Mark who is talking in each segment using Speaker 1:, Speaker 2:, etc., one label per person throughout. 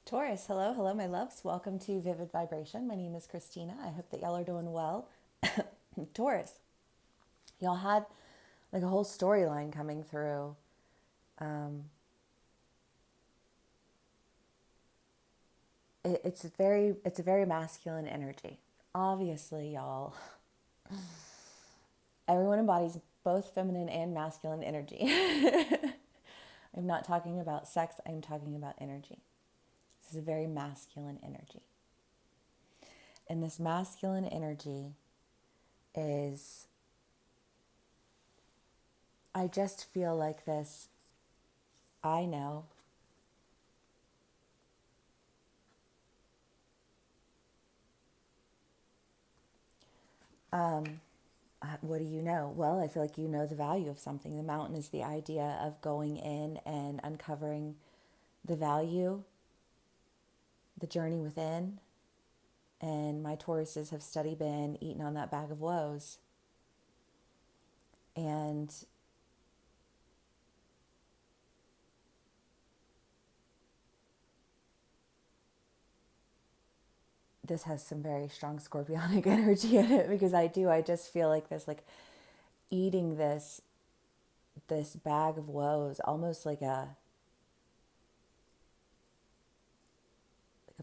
Speaker 1: Taurus, hello, hello, my loves. Welcome to Vivid Vibration. My name is Christina. I hope that y'all are doing well. Taurus, y'all had like a whole storyline coming through. Um, it's a very masculine energy. Obviously, y'all, everyone embodies both feminine and masculine energy. I'm not talking about sex. I'm talking about energy. This is a very masculine energy, and this masculine energy is I just feel like this. I know. What do you know? Well, I feel like you know the value of something. The mountain is the idea of going in and uncovering the value, the journey within. And my Tauruses have steady been eating on that bag of woes. And this has some very strong scorpionic energy in it because I just feel like this, like eating this bag of woes, almost like a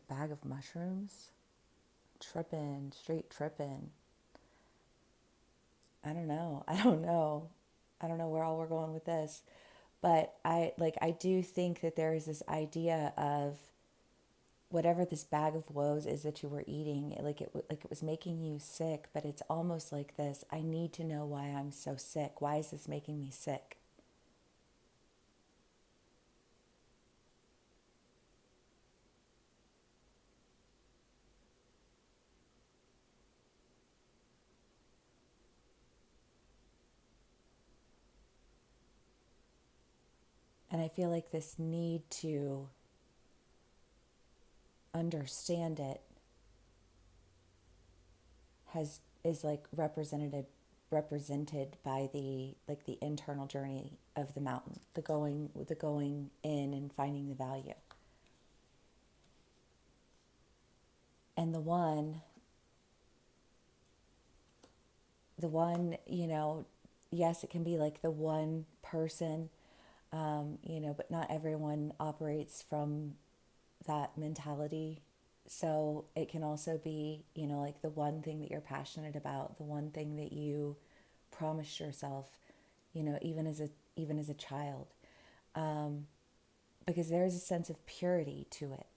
Speaker 1: bag of mushrooms, tripping, straight tripping. I don't know. I don't know. I don't know where all we're going with this. But I do think that there is this idea of whatever this bag of woes is that you were eating, like it was making you sick, but it's almost like this, I need to know why I'm so sick. Why is this making me sick? And I feel like this need to understand it has is like represented by the internal journey of the mountain, the going in and finding the value. And the one, yes, it can be like the one person, but not everyone operates from that mentality. So it can also be, like the one thing that you're passionate about, the one thing that you promised yourself, even as a child, because there is a sense of purity to it.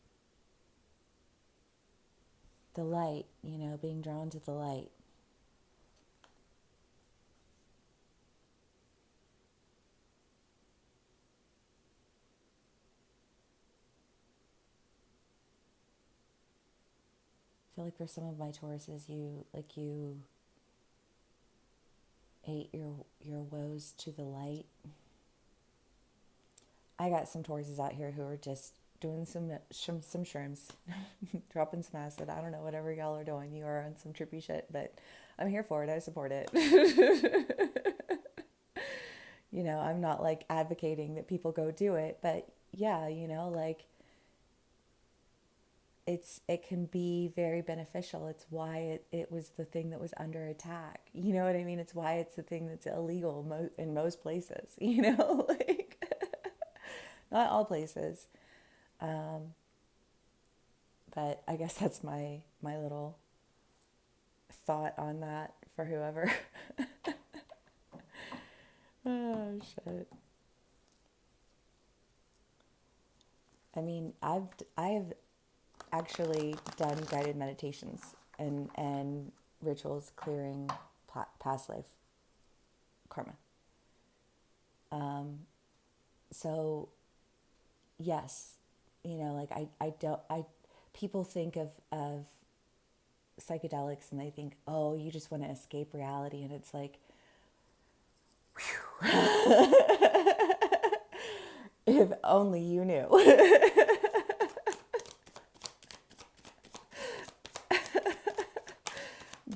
Speaker 1: The light, being drawn to the light. I feel like for some of my Tauruses, you ate your woes to the light. I got some Tauruses out here who are just doing some shrooms, dropping some acid. I don't know, whatever y'all are doing. You are on some trippy shit, but I'm here for it. I support it. I'm not like advocating that people go do it, but yeah, like it can be very beneficial. It's why it was the thing that was under attack. You know what I mean? It's why it's the thing that's illegal in most places, like not all places. Um, but I guess that's my little thought on that for whoever. Oh shit. I mean, I've actually done guided meditations and rituals clearing past life karma. So yes, like I don't I people think of psychedelics and they think, oh, you just want to escape reality, and it's like, if only you knew.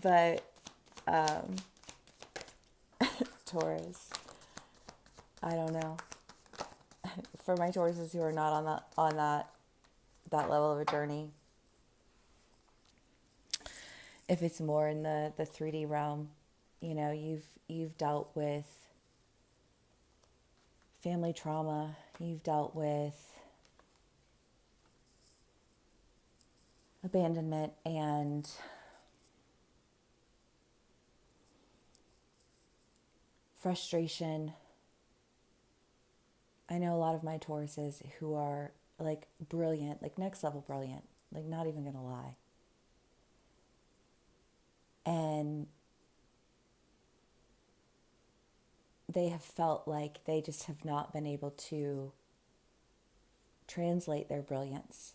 Speaker 1: But Taurus, I don't know. For my Tauruses who are not on that that level of a journey. If it's more in the 3D realm, you know, you've dealt with family trauma, you've dealt with abandonment and frustration. I know a lot of my Tauruses who are like brilliant, like next level brilliant, like not even gonna lie. And they have felt like they just have not been able to translate their brilliance.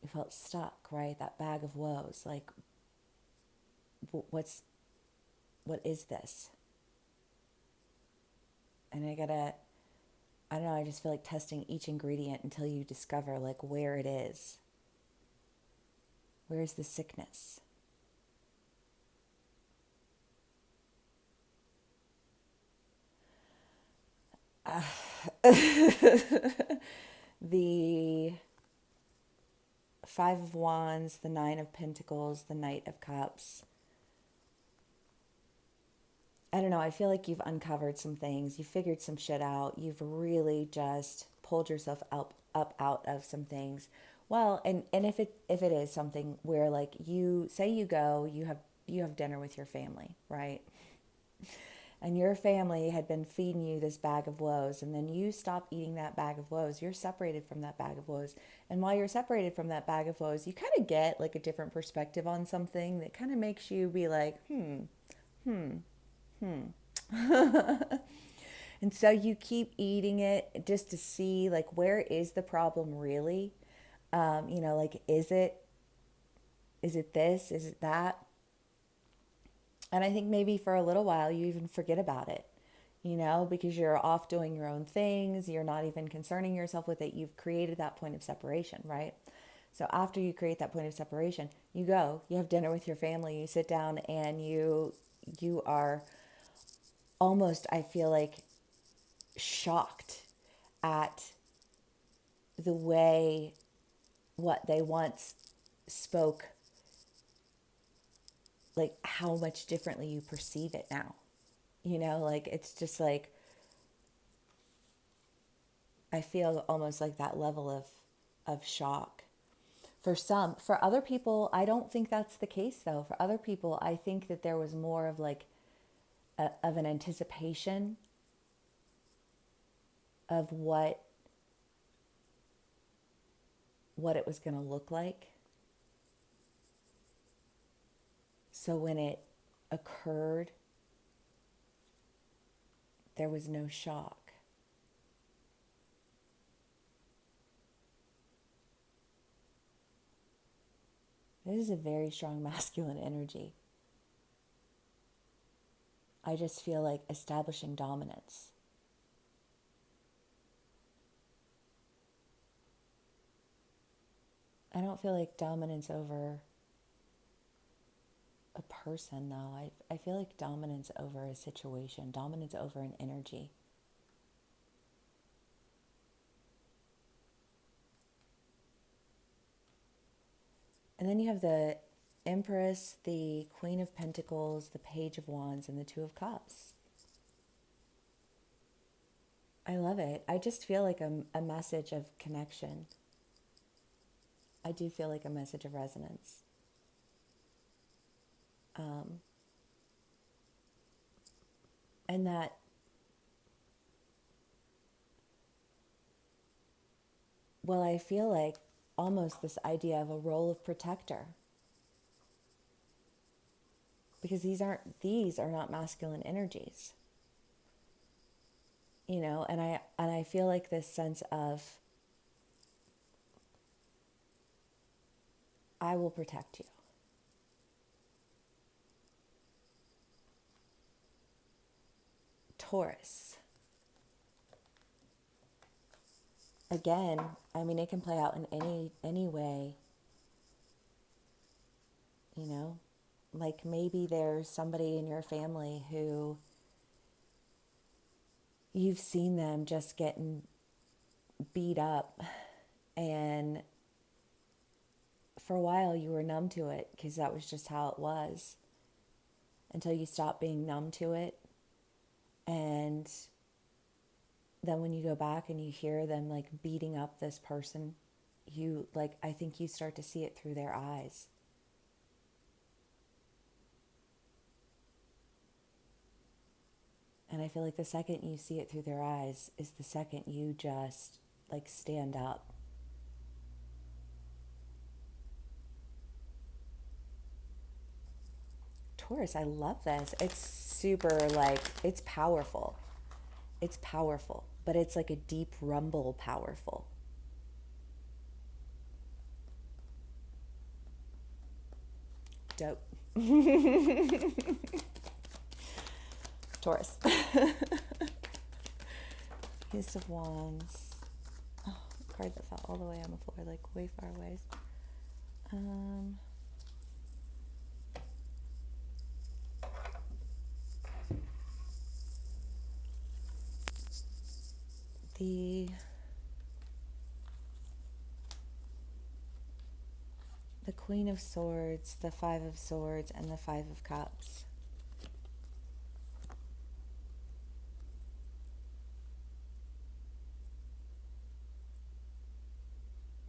Speaker 1: You felt stuck, right? That bag of woes. Like, what is this? And I don't know, I just feel like testing each ingredient until you discover like where it is. Where is the sickness? The Five of Wands, the Nine of Pentacles, the Knight of Cups. I don't know, I feel like you've uncovered some things, you figured some shit out, you've really just pulled yourself up out of some things. Well, and if it is something where like you say you have dinner with your family, right? And your family had been feeding you this bag of woes, and then you stop eating that bag of woes, you're separated from that bag of woes. And while you're separated from that bag of woes, you kind of get like a different perspective on something that kind of makes you be like, and so you keep eating it just to see like where is the problem really. You know, like is it this, is it that? And I think maybe for a little while you even forget about it, you know, because you're off doing your own things. You're not even concerning yourself with it. You've created that point of separation, right? So after you create that point of separation, you have dinner with your family, you sit down and you are almost, I feel like, shocked at the way what they once spoke, like how much differently you perceive it now. You know, like it's just like I feel almost like that level of shock. For other people, I don't think that's the case though. For other people, I think that there was more of like of an anticipation of what it was going to look like. So when it occurred, there was no shock. This is a very strong masculine energy. I just feel like establishing dominance. I don't feel like dominance over a person, though. I feel like dominance over a situation, dominance over an energy. And then you have the Empress, the Queen of Pentacles, the Page of Wands, and the Two of Cups. I love it. I just feel like a message of connection. I do feel like a message of resonance. And that well, I feel like almost this idea of a role of protector. Because these are not masculine energies. You know, and I feel like this sense of I will protect you. Taurus. Again, I mean, it can play out in any way. You know, like maybe there's somebody in your family who you've seen them just getting beat up, and for a while you were numb to it because that was just how it was, until you stop being numb to it. And then when you go back and you hear them like beating up this person, you like, I think you start to see it through their eyes. And I feel like the second you see it through their eyes is the second you just like stand up. Taurus, I love this. It's super like, it's powerful. It's powerful, but it's like a deep rumble powerful. Dope. Taurus. Ace of Wands. Oh, a card that fell all the way on the floor, like way far away. The Queen of Swords, the Five of Swords, and the Five of Cups.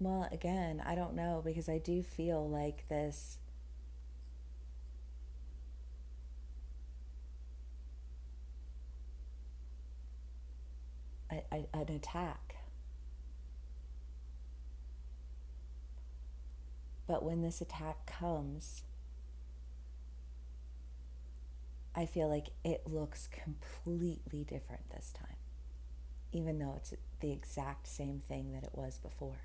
Speaker 1: Well, again, I don't know, because I do feel like this an attack. But when this attack comes, I feel like it looks completely different this time, even though it's the exact same thing that it was before.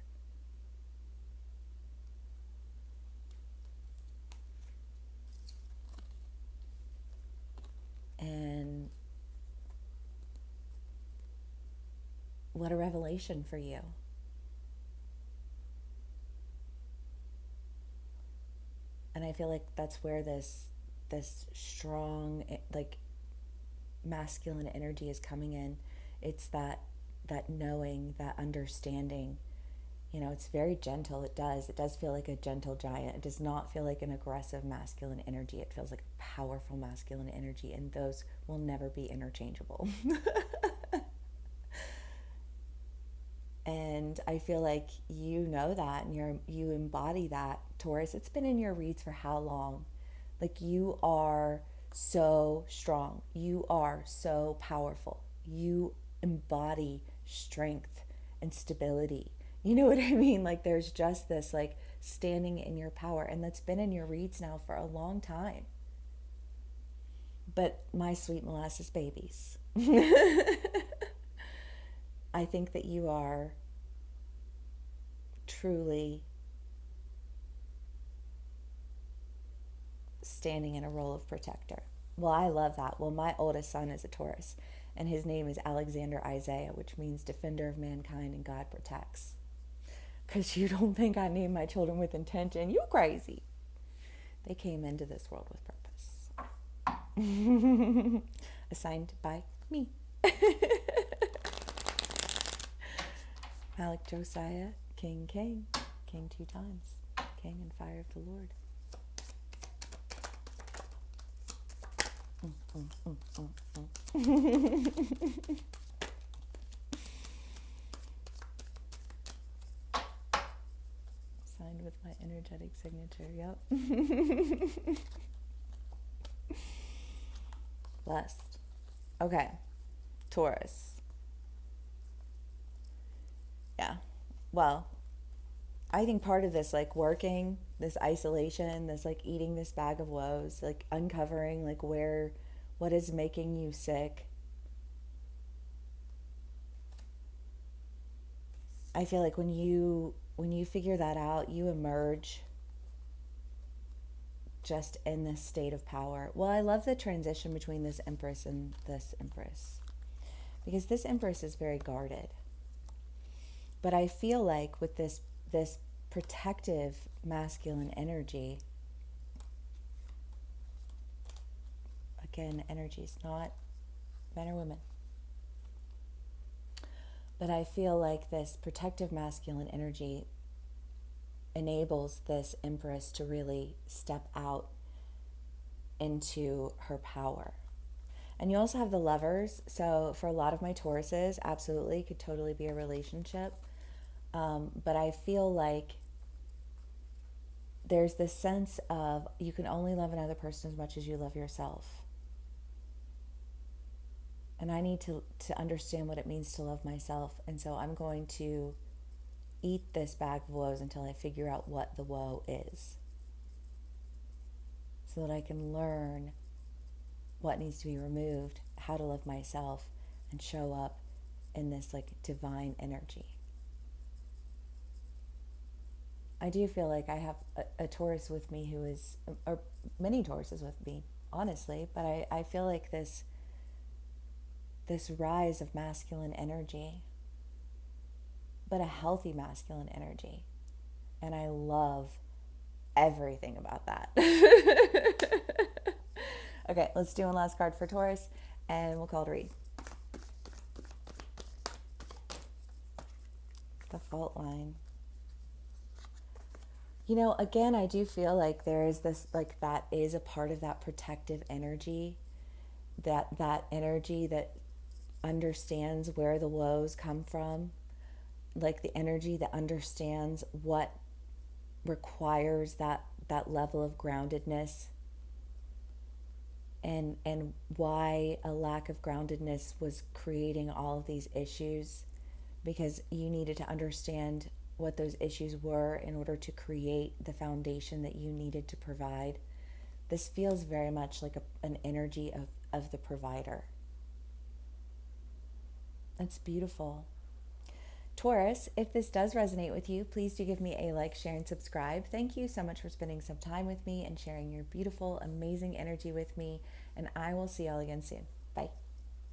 Speaker 1: And what a revelation for you. And I feel like that's where this strong, like, masculine energy is coming in. It's that knowing, that understanding. You know, it's very gentle. It does feel like a gentle giant. It does not feel like an aggressive masculine energy. It feels like a powerful masculine energy, and those will never be interchangeable. And I feel like you know that, and you embody that, Taurus. It's been in your reads for how long? Like, you are so strong. You are so powerful. You embody strength and stability. You know what I mean? Like, there's just this like standing in your power, and that's been in your reads now for a long time. But my sweet molasses babies, I think that you are truly standing in a role of protector. Well, I love that. Well, my oldest son is a Taurus, and his name is Alexander Isaiah, which means defender of mankind and God protects. Because you don't think I named my children with intention. You crazy. They came into this world with purpose. Assigned by me. Malik Josiah, King 2 times, King and fire of the Lord. Signed with my energetic signature, yep. Blessed. Okay, Taurus. Yeah, well, I think part of this, like, working, this isolation, this like eating this bag of woes, like uncovering like what is making you sick. I feel like when you figure that out, you emerge just in this state of power. Well, I love the transition between this Empress and this Empress, because this Empress is very guarded. But I feel like with this protective masculine energy, again, energy is not men or women. But I feel like this protective masculine energy enables this Empress to really step out into her power. And you also have the Lovers. So for a lot of my Tauruses, absolutely could totally be a relationship. But I feel like there's this sense of you can only love another person as much as you love yourself. And I need to understand what it means to love myself. And so I'm going to eat this bag of woes until I figure out what the woe is, so that I can learn what needs to be removed, how to love myself, and show up in this like divine energy. I do feel like I have a Taurus with me who is, or many Tauruses with me, honestly, but I feel like this rise of masculine energy, but a healthy masculine energy. And I love everything about that. Okay, let's do one last card for Taurus, and we'll call it a read. The fault line. You know, again, I do feel like there is this, like, that is a part of that protective energy, that energy that understands where the woes come from, like the energy that understands what requires that level of groundedness, and why a lack of groundedness was creating all of these issues, because you needed to understand what those issues were in order to create the foundation that you needed to provide. This feels very much like an energy of the provider. That's beautiful. Taurus, if this does resonate with you, please do give me a like, share, and subscribe. Thank you so much for spending some time with me and sharing your beautiful, amazing energy with me. And I will see y'all again soon. Bye.